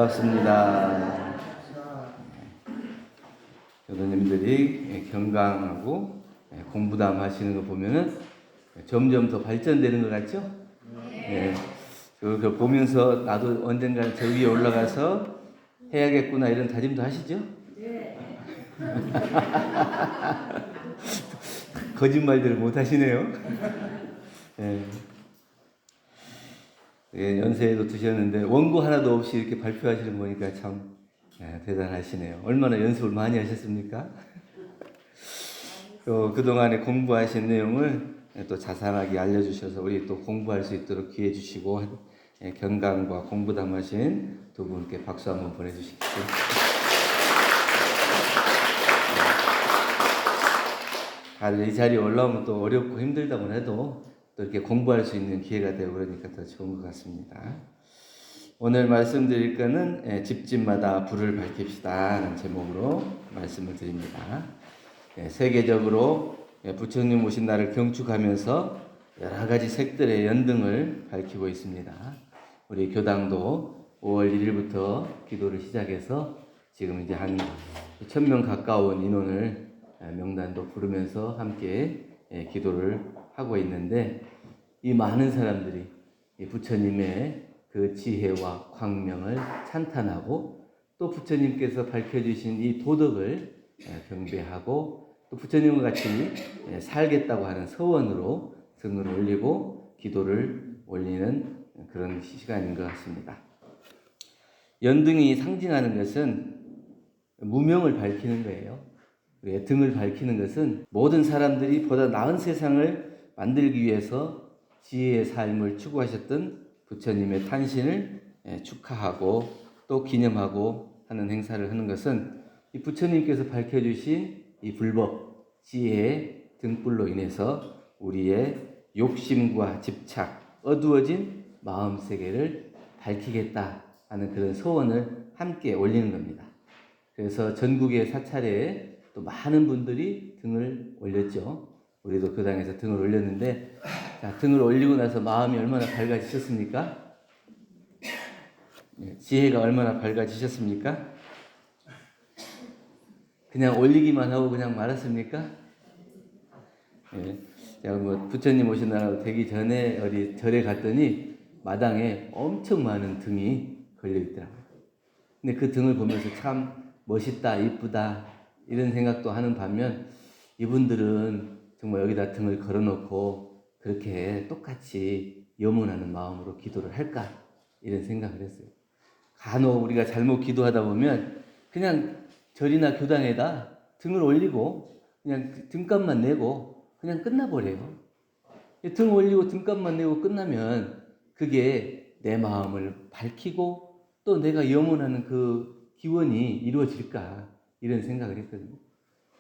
반갑습니다. 교도님들이 경강하고 공부담 하시는 거 보면은 점점 더 발전되는 것 같죠? 네. 그걸 보면서 나도 언젠가 저 위에 올라가서 해야겠구나 이런 다짐도 하시죠? 네. 거짓말들을 못 하시네요. 네. 연세에도 드셨는데 원고 하나도 없이 이렇게 발표하시는 거 보니까 참 대단하시네요. 얼마나 연습을 많이 하셨습니까? 또 그동안에 공부하신 내용을 또 자세하게 알려주셔서 우리 또 공부할 수 있도록 기회 주시고 경강과 공부담 하신 두 분께 박수 한번 보내주십시오. 다들 이 자리에 올라오면 또 어렵고 힘들다고 해도 또 이렇게 공부할 수 있는 기회가 되고 그러니까 더 좋은 것 같습니다. 오늘 말씀드릴 거는 집집마다 불을 밝힙시다 라는 제목으로 말씀을 드립니다. 세계적으로 부처님 오신 날을 경축하면서 여러 가지 색들의 연등을 밝히고 있습니다. 우리 교당도 5월 1일부터 기도를 시작해서 지금 이제 한 1000명 가까운 인원을 명단도 부르면서 함께 기도를 하고 있는데 이 많은 사람들이 이 부처님의 그 지혜와 광명을 찬탄하고 또 부처님께서 밝혀주신 이 도덕을 경배하고 또 부처님과 같이 살겠다고 하는 서원으로 등을 올리고 기도를 올리는 그런 시간인 것 같습니다. 연등이 상징하는 것은 무명을 밝히는 거예요. 등을 밝히는 것은 모든 사람들이 보다 나은 세상을 만들기 위해서 지혜의 삶을 추구하셨던 부처님의 탄신을 축하하고 또 기념하고 하는 행사를 하는 것은 이 부처님께서 밝혀주신 이 불법, 지혜의 등불로 인해서 우리의 욕심과 집착, 어두워진 마음 세계를 밝히겠다 하는 그런 소원을 함께 올리는 겁니다. 그래서 전국의 사찰에 또 많은 분들이 등을 올렸죠. 우리도 그 당에서 등을 올렸는데 자, 등을 올리고 나서 마음이 얼마나 밝아지셨습니까? 지혜가 얼마나 밝아지셨습니까? 그냥 올리기만 하고 그냥 말았습니까? 제가 뭐 부처님 오신 날 되기 전에 어디 절에 갔더니 마당에 엄청 많은 등이 걸려 있더라고요. 근데 그 등을 보면서 참 멋있다, 이쁘다 이런 생각도 하는 반면 이분들은 정말 여기다 등을 걸어놓고 그렇게 똑같이 염원하는 마음으로 기도를 할까 이런 생각을 했어요. 간혹 우리가 잘못 기도하다 보면 그냥 절이나 교당에다 등을 올리고 그냥 등값만 내고 그냥 끝나버려요. 등 올리고 등값만 내고 끝나면 그게 내 마음을 밝히고 또 내가 염원하는 그 기원이 이루어질까 이런 생각을 했거든요.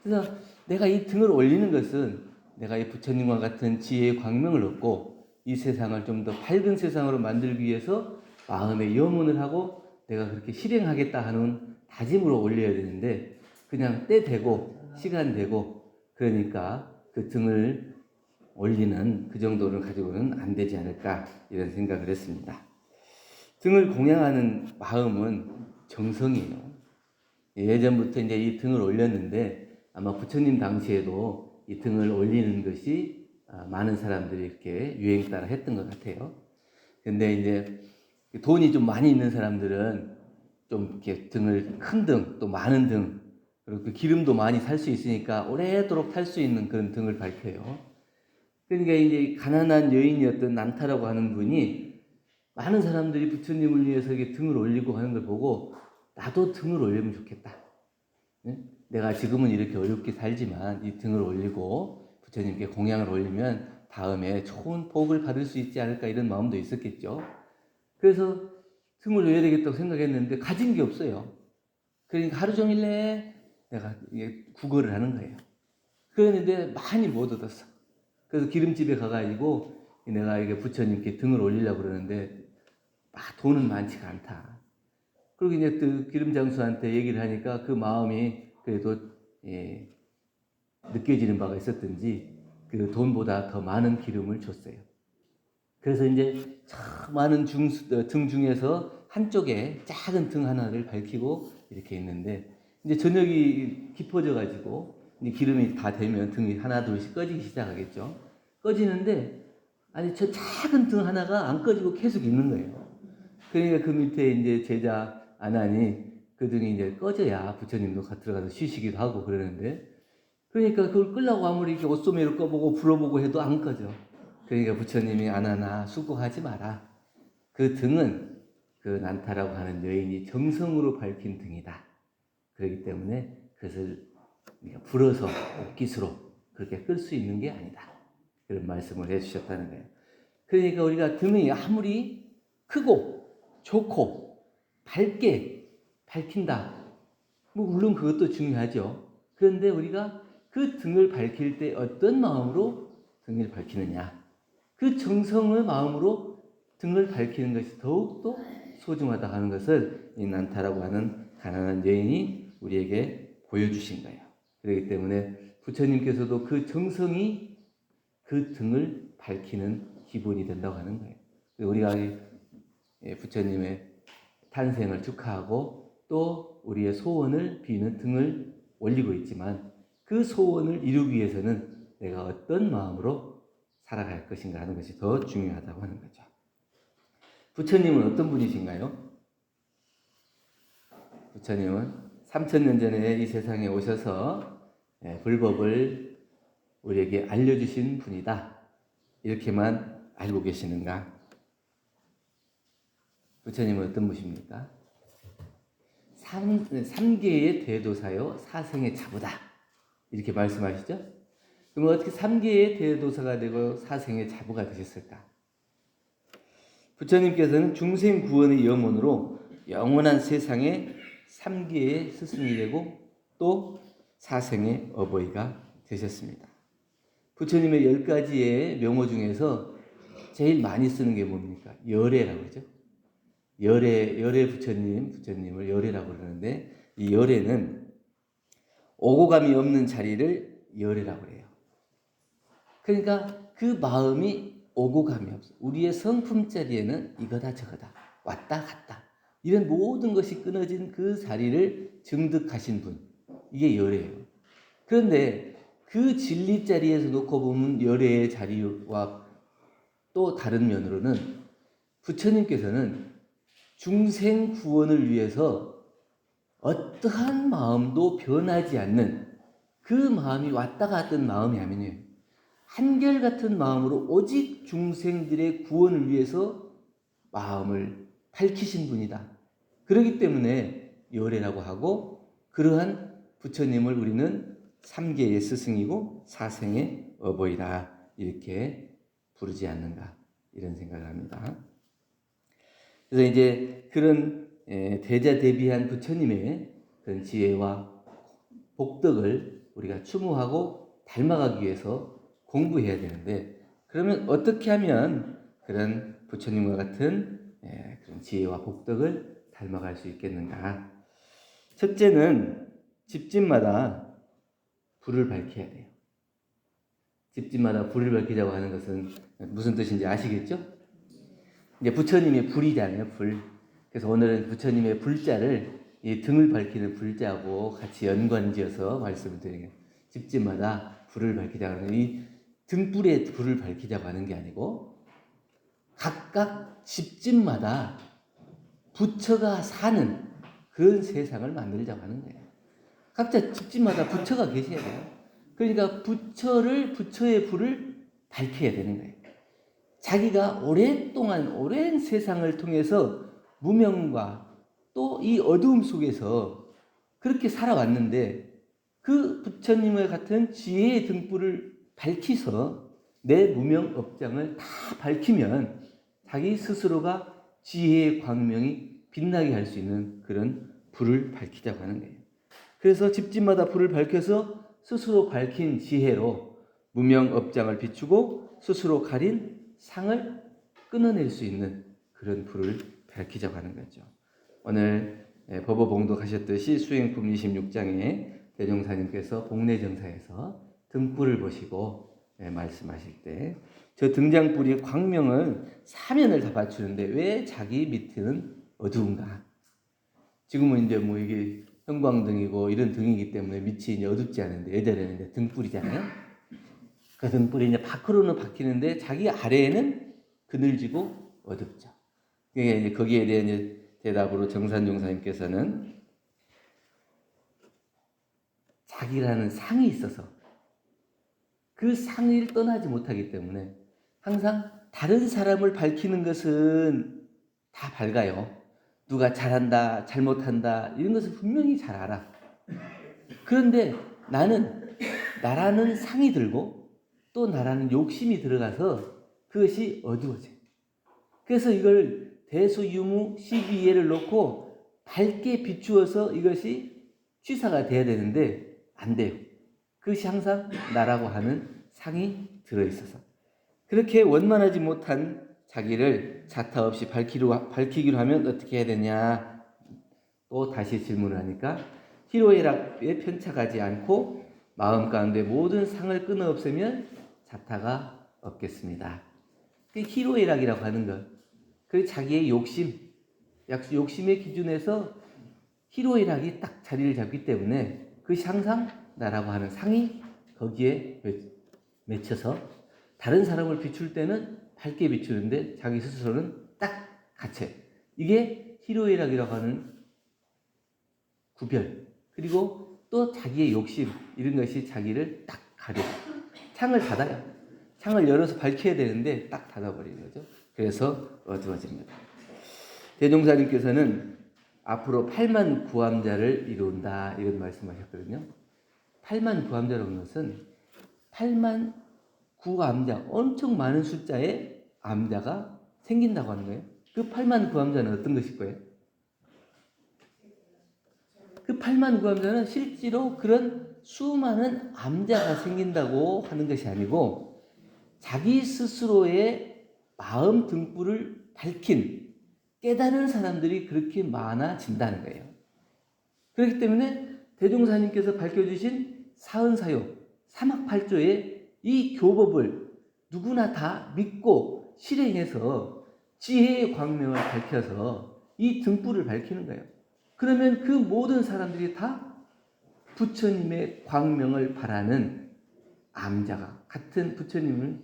그래서 내가 이 등을 올리는 것은 내가 이 부처님과 같은 지혜의 광명을 얻고 이 세상을 좀 더 밝은 세상으로 만들기 위해서 마음에 염원을 하고 내가 그렇게 실행하겠다 하는 다짐으로 올려야 되는데 그냥 때 되고 시간 되고 그러니까 그 등을 올리는 그 정도를 가지고는 안 되지 않을까 이런 생각을 했습니다. 등을 공양하는 마음은 정성이에요. 예전부터 이제 이 등을 올렸는데 아마 부처님 당시에도 이 등을 올리는 것이 많은 사람들이 이렇게 유행 따라 했던 것 같아요. 근데 이제 돈이 좀 많이 있는 사람들은 좀 이렇게 등을 큰 등, 또 많은 등, 그리고 그 기름도 많이 살 수 있으니까 오래도록 탈 수 있는 그런 등을 밝혀요. 그러니까 이제 가난한 여인이었던 난타라고 하는 분이 많은 사람들이 부처님을 위해서 이렇게 등을 올리고 하는 걸 보고 나도 등을 올리면 좋겠다. 내가 지금은 이렇게 어렵게 살지만 이 등을 올리고 부처님께 공양을 올리면 다음에 좋은 복을 받을 수 있지 않을까 이런 마음도 있었겠죠. 그래서 등을 넣어야 되겠다고 생각했는데 가진 게 없어요. 그러니까 하루 종일 내가 구걸을 하는 거예요. 그랬는데 많이 못 얻었어. 그래서 기름집에 가가지고 내가 이게 부처님께 등을 올리려고 그러는데 돈은 많지가 않다. 그리고 이제 그 기름장수한테 얘기를 하니까 그 마음이 그래도 느껴지는 바가 있었던지 그 돈보다 더 많은 기름을 줬어요. 그래서 이제 참 많은 등 중에서 한쪽에 작은 등 하나를 밝히고 이렇게 있는데 이제 저녁이 깊어져 가지고 이제 기름이 다 되면 등이 하나 둘씩 꺼지기 시작하겠죠. 꺼지는데 아니 저 작은 등 하나가 안 꺼지고 계속 있는 거예요. 그러니까 그 밑에 이제 제자 아난이 그 등이 이제 꺼져야 부처님도 들어가서 쉬시기도 하고 그러는데 그러니까 그걸 끌려고 아무리 이렇게 옷소매를 꺼보고 불어보고 해도 안 꺼져. 그러니까 부처님이 아난아 수고하지 마라. 그 등은 그 난타라고 하는 여인이 정성으로 밝힌 등이다. 그렇기 때문에 그것을 불어서 옷깃으로 그렇게 끌 수 있는 게 아니다. 그런 말씀을 해주셨다는 거예요. 그러니까 우리가 등이 아무리 크고 좋고 밝게 밝힌다. 뭐 물론 그것도 중요하죠. 그런데 우리가 그 등을 밝힐 때 어떤 마음으로 등을 밝히느냐. 그 정성의 마음으로 등을 밝히는 것이 더욱더 소중하다 하는 것을 이 난타라고 하는 가난한 여인이 우리에게 보여주신 거예요. 그렇기 때문에 부처님께서도 그 정성이 그 등을 밝히는 기본이 된다고 하는 거예요. 우리가 부처님의 탄생을 축하하고 또 우리의 소원을 비는 등을 올리고 있지만 그 소원을 이루기 위해서는 내가 어떤 마음으로 살아갈 것인가 하는 것이 더 중요하다고 하는 거죠. 부처님은 어떤 분이신가요? 부처님은 3000년 전에 이 세상에 오셔서 불법을 우리에게 알려주신 분이다. 이렇게만 알고 계시는가? 부처님은 어떤 분이십니까? 3계의 대도사요 사생의 자부다. 이렇게 말씀하시죠? 그러면 어떻게 3계의 대도사가 되고 사생의 자부가 되셨을까? 부처님께서는 중생 구원의 염원으로 영원한 세상에 3계의 스승이 되고 또 사생의 어버이가 되셨습니다. 부처님의 10가지의 명호 중에서 제일 많이 쓰는 게 뭡니까? 열애라고 그러죠. 열애 부처님을 열애라고 그러는데 이 열애는 오고 감이 없는 자리를 열애라고 해요. 그러니까 그 마음이 오고 감이 없어. 우리의 성품 자리에는 이거다 저거다 왔다 갔다 이런 모든 것이 끊어진 그 자리를 증득하신 분, 이게 열애예요. 그런데 그 진리 자리에서 놓고 보면 열애의 자리와 또 다른 면으로는 부처님께서는 중생 구원을 위해서 어떠한 마음도 변하지 않는 그 마음이 왔다 갔던 마음이 아니에요. 한결같은 마음으로 오직 중생들의 구원을 위해서 마음을 밝히신 분이다. 그렇기 때문에 열애라고 하고 그러한 부처님을 우리는 3계의 스승이고 사생의 어버이라 이렇게 부르지 않는가 이런 생각을 합니다. 그래서 이제 그런 대자대비한 부처님의 그런 지혜와 복덕을 우리가 추모하고 닮아가기 위해서 공부해야 되는데 그러면 어떻게 하면 그런 부처님과 같은 그런 지혜와 복덕을 닮아갈 수 있겠는가? 첫째는 집집마다 불을 밝혀야 돼요. 집집마다 불을 밝히자고 하는 것은 무슨 뜻인지 아시겠죠? 이제 부처님의 불이잖아요, 불. 그래서 오늘은 부처님의 불자를 이 등을 밝히는 불자하고 같이 연관지어서 말씀을 드리겠습니다. 집집마다 불을 밝히자고 하는 이 등불에 불을 밝히자고 하는 게 아니고 각각 집집마다 부처가 사는 그런 세상을 만들자고 하는 거예요. 각자 집집마다 부처가 계셔야 돼요. 그러니까 부처의 불을 밝혀야 되는 거예요. 자기가 오랫동안 오랜 세상을 통해서 무명과 또 이 어두움 속에서 그렇게 살아왔는데 그 부처님과 같은 지혜의 등불을 밝히서 내 무명 업장을 다 밝히면 자기 스스로가 지혜의 광명이 빛나게 할 수 있는 그런 불을 밝히자고 하는 거예요. 그래서 집집마다 불을 밝혀서 스스로 밝힌 지혜로 무명 업장을 비추고 스스로 가린 상을 끊어낼 수 있는 그런 불을 밝히자고 하는 거죠. 오늘 법어봉독하셨듯이 수행품 26장에 대종사님께서 복례정사에서 등불을 보시고 말씀하실 때 저 등장불이 광명을 사면을 다 받추는데 왜 자기 밑에는 어두운가? 지금은 이제 뭐 이게 형광등이고 이런 등이기 때문에 밑이 이제 어둡지 않은데 예전에는 이제 등불이잖아요. 그 등불이 이제 밖으로는 밝히는데 자기 아래에는 그늘지고 어둡죠. 그게 이제 거기에 대한 이제 대답으로 정산용사님께서는 자기라는 상이 있어서 그 상을 떠나지 못하기 때문에 항상 다른 사람을 밝히는 것은 다 밝아요. 누가 잘한다, 잘못한다 이런 것을 분명히 잘 알아. 그런데 나는 나라는 상이 들고 또 나라는 욕심이 들어가서 그것이 어두워져요. 그래서 이걸 대수유무 시비예를 놓고 밝게 비추어서 이것이 취사가 돼야 되는데 안 돼요. 그것이 항상 나라고 하는 상이 들어있어서 그렇게 원만하지 못한 자기를 자타 없이 밝히기로 하면 어떻게 해야 되냐? 또 다시 질문을 하니까 희로애락에 편착하지 않고 마음 가운데 모든 상을 끊어 없애면 자타가 없겠습니다. 그 희로애락이라고 하는 것, 그 자기의 욕심의 기준에서 희로애락이 딱 자리를 잡기 때문에 그것이 항상 나라고 하는 상이 거기에 맺혀서 다른 사람을 비출 때는 밝게 비추는데 자기 스스로는 딱 갇혀요. 이게 희로애락이라고 하는 구별, 그리고 또 자기의 욕심 이런 것이 자기를 딱 가려. 창을 닫아요. 창을 열어서 밝혀야 되는데 딱 닫아버리는 거죠. 그래서 어두워집니다. 대종사님께서는 앞으로 8만 구암자를 이룬다 이런 말씀하셨거든요. 8만 구암자라는 것은 8만 구암자, 엄청 많은 숫자의 암자가 생긴다고 하는 거예요. 그 8만 구암자는 어떤 것일 거예요? 그 8만 구암자는 실제로 그런 수많은 암자가 생긴다고 하는 것이 아니고 자기 스스로의 마음 등불을 밝힌 깨달은 사람들이 그렇게 많아진다는 거예요. 그렇기 때문에 대종사님께서 밝혀주신 사은사요, 사막팔조의 이 교법을 누구나 다 믿고 실행해서 지혜의 광명을 밝혀서 이 등불을 밝히는 거예요. 그러면 그 모든 사람들이 다 부처님의 광명을 바라는 암자가 같은 부처님을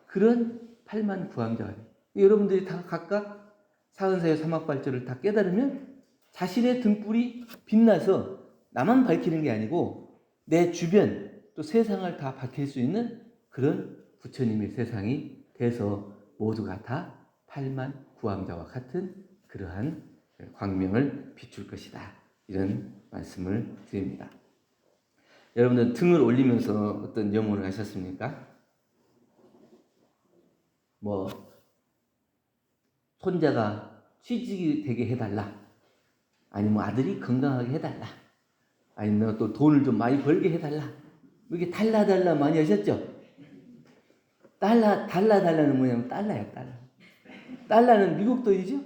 그런 8만 구암자가 돼요. 여러분들이 다 각각 사은사의 사막발조를 다 깨달으면 자신의 등불이 빛나서 나만 밝히는 게 아니고 내 주변 또 세상을 다 밝힐 수 있는 그런 부처님의 세상이 돼서 모두가 다 8만 구암자와 같은 그러한 광명을 비출 것이다. 이런 말씀을 드립니다. 여러분들 등을 올리면서 어떤 염원을 하셨습니까? 뭐 손자가 취직이 되게 해달라, 아니면 아들이 건강하게 해달라, 아니면 또 돈을 좀 많이 벌게 해달라, 이렇게 달라 많이 하셨죠? 달라는 뭐냐면 달러예요. 달러는 미국 돈이죠?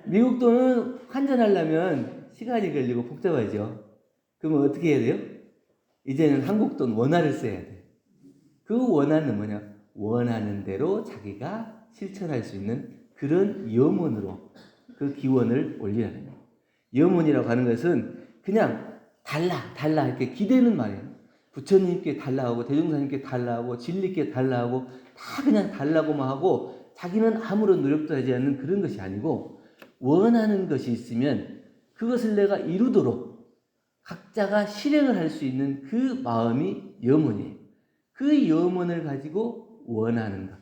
미국 돈은 환전하려면 시간이 걸리고 복잡하죠. 그러면 어떻게 해야 돼요? 이제는 한국 돈 원화를 써야 돼요. 그 원화는 뭐냐? 원하는 대로 자기가 실천할 수 있는 그런 염원으로 그 기원을 올리라는 거예요. 염원이라고 하는 것은 그냥 달라 이렇게 기대는 말이에요. 부처님께 달라하고 대종사님께 달라하고 진리께 달라하고 다 그냥 달라고만 하고 자기는 아무런 노력도 하지 않는 그런 것이 아니고 원하는 것이 있으면 그것을 내가 이루도록 각자가 실행을 할 수 있는 그 마음이 염원이에요. 그 염원을 가지고 원하는 것,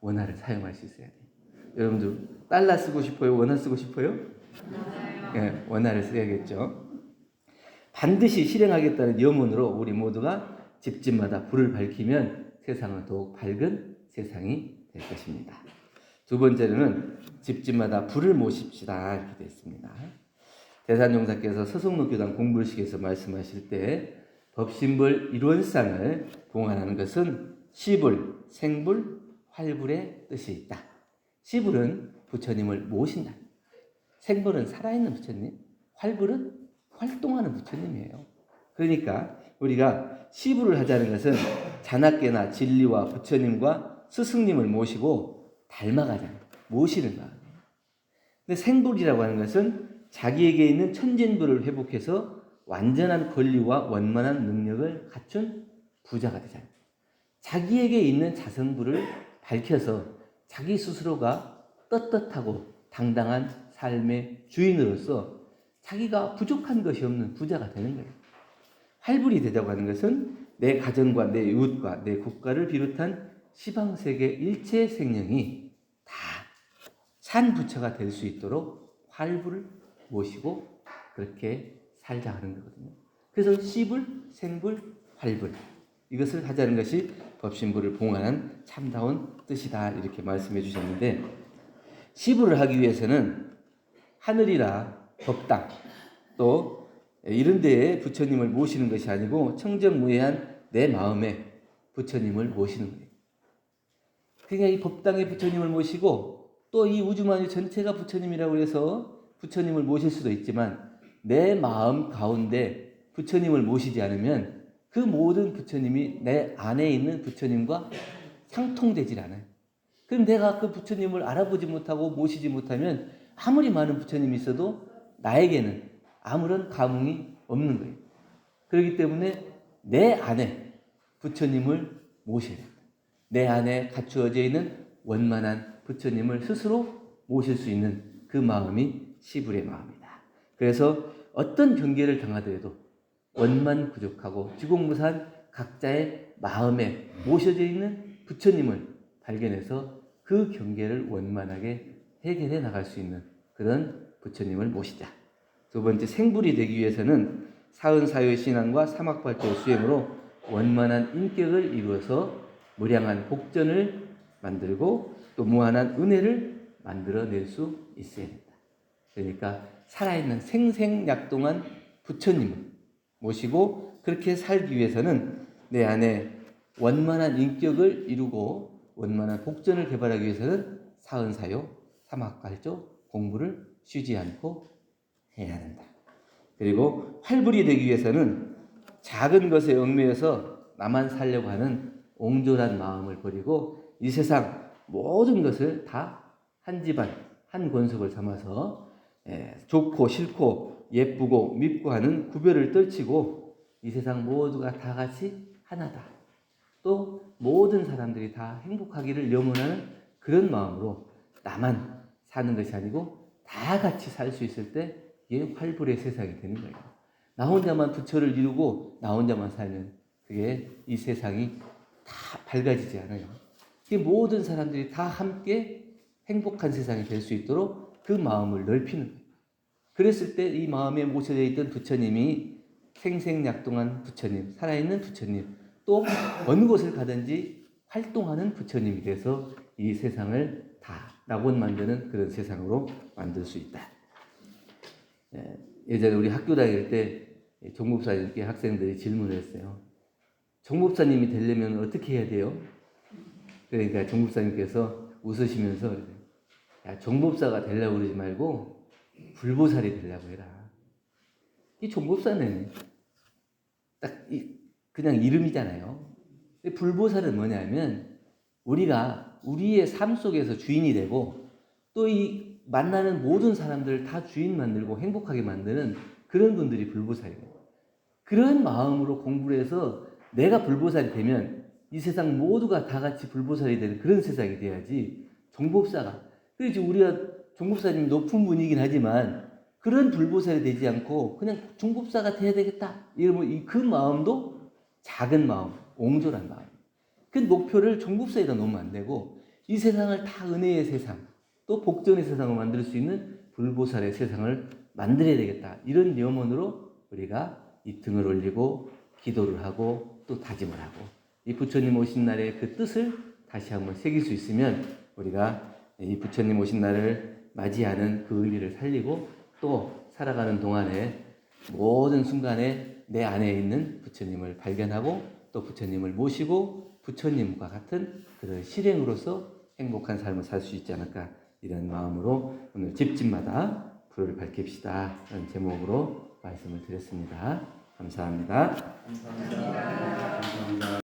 원화를 사용할 수 있어야 돼요. 여러분들 달러 쓰고 싶어요? 원화 쓰고 싶어요? 네, 원화를 써야겠죠. 반드시 실행하겠다는 염원으로 우리 모두가 집집마다 불을 밝히면 세상은 더욱 밝은 세상이 될 것입니다. 두 번째로는 집집마다 불을 모십시다 이렇게 되어 있습니다. 대산용사께서 서성록교당 공불식에서 말씀하실 때 법신불 일원상을 봉안하는 것은 시불, 생불, 활불의 뜻이 있다. 시불은 부처님을 모신다. 생불은 살아있는 부처님, 활불은 활동하는 부처님이에요. 그러니까 우리가 시불을 하자는 것은 자나깨나 진리와 부처님과 스승님을 모시고 닮아가자는, 모시는 거예요. 근데 생불이라고 하는 것은 자기에게 있는 천진부를 회복해서 완전한 권리와 원만한 능력을 갖춘 부자가 되잖아요. 자기에게 있는 자성부를 밝혀서 자기 스스로가 떳떳하고 당당한 삶의 주인으로서 자기가 부족한 것이 없는 부자가 되는 거예요. 활불이 되자고 하는 것은 내 가정과 내 이웃과 내 국가를 비롯한 시방세계 일체 생명이 다 산 부처가 될 수 있도록 활불을 모시고 그렇게 살자 하는 거거든요. 그래서 시불, 생불, 활불 이것을 하자는 것이 법신부를 봉안한 참다운 뜻이다 이렇게 말씀해 주셨는데, 시불을 하기 위해서는 하늘이나 법당 또 이런 데에 부처님을 모시는 것이 아니고 청정무해한 내 마음에 부처님을 모시는 거예요. 그러니까 이 법당에 부처님을 모시고 또 이 우주만유 전체가 부처님이라고 해서 부처님을 모실 수도 있지만, 내 마음 가운데 부처님을 모시지 않으면 그 모든 부처님이 내 안에 있는 부처님과 상통되질 않아요. 그럼 내가 그 부처님을 알아보지 못하고 모시지 못하면 아무리 많은 부처님이 있어도 나에게는 아무런 감흥이 없는 거예요. 그렇기 때문에 내 안에 부처님을 모셔야 됩니다. 내 안에 갖추어져 있는 원만한 부처님을 스스로 모실 수 있는 그 마음이 시불의 마음이다. 그래서 어떤 경계를 당하더라도 원만 부족하고 지공무사한 각자의 마음에 모셔져 있는 부처님을 발견해서 그 경계를 원만하게 해결해 나갈 수 있는 그런 부처님을 모시자. 두 번째, 생불이 되기 위해서는 사은사효의 신앙과 사막발조 수행으로 원만한 인격을 이루어서 무량한 복전을 만들고 또 무한한 은혜를 만들어낼 수 있어야 된다. 그러니까 살아있는 생생약동한 부처님을 모시고 그렇게 살기 위해서는 내 안에 원만한 인격을 이루고 원만한 복전을 개발하기 위해서는 사은사효, 사막발조 공부를 쉬지 않고 해야 된다. 그리고 활불이 되기 위해서는 작은 것에 얽매여서 나만 살려고 하는 옹졸한 마음을 버리고 이 세상 모든 것을 다 한 집안, 한 권속을 삼아서 좋고 싫고 예쁘고 밉고 하는 구별을 떨치고 이 세상 모두가 다 같이 하나다. 또 모든 사람들이 다 행복하기를 염원하는 그런 마음으로 나만 사는 것이 아니고 다 같이 살 수 있을 때 이게 활불의 세상이 되는 거예요. 나 혼자만 부처를 이루고 나 혼자만 살면 그게 이 세상이 다 밝아지지 않아요. 모든 사람들이 다 함께 행복한 세상이 될 수 있도록 그 마음을 넓히는 거예요. 그랬을 때 이 마음에 모셔져 있던 부처님이 생생약동한 부처님, 살아있는 부처님, 또 어느 곳을 가든지 활동하는 부처님이 돼서 이 세상을 다 낙원 만드는 그런 세상으로 만들 수 있다. 예전에 우리 학교 다닐 때 종목사님께 학생들이 질문을 했어요. 종목사님이 되려면 어떻게 해야 돼요? 그러니까 종목사님께서 웃으시면서 야, 종법사가 되려고 그러지 말고 불보살이 되려고 해라. 이 종법사는 딱 그냥 이름이잖아요. 불보살은 뭐냐면 우리가 우리의 삶 속에서 주인이 되고 또 이 만나는 모든 사람들을 다 주인 만들고 행복하게 만드는 그런 분들이 불보살이에요. 그런 마음으로 공부를 해서 내가 불보살이 되면 이 세상 모두가 다 같이 불보살이 되는 그런 세상이 돼야지. 종법사가 그렇지, 우리가 종법사님이 높은 분이긴 하지만 그런 불보살이 되지 않고 그냥 종법사가 돼야 되겠다 이러면 그 마음도 작은 마음, 옹졸한 마음. 그 목표를 종법사에다 놓으면 안 되고 이 세상을 다 은혜의 세상 또 복전의 세상을 만들 수 있는 불보살의 세상을 만들어야 되겠다. 이런 염원으로 우리가 이 등을 올리고 기도를 하고 또 다짐을 하고 이 부처님 오신 날의 그 뜻을 다시 한번 새길 수 있으면 우리가 이 부처님 오신 날을 맞이하는 그 의미를 살리고 또 살아가는 동안에 모든 순간에 내 안에 있는 부처님을 발견하고 또 부처님을 모시고 부처님과 같은 그런 실행으로서 행복한 삶을 살 수 있지 않을까, 이런 마음으로 오늘 집집마다 불을 밝힙시다 라는 제목으로 말씀을 드렸습니다. 감사합니다. 감사합니다. 감사합니다.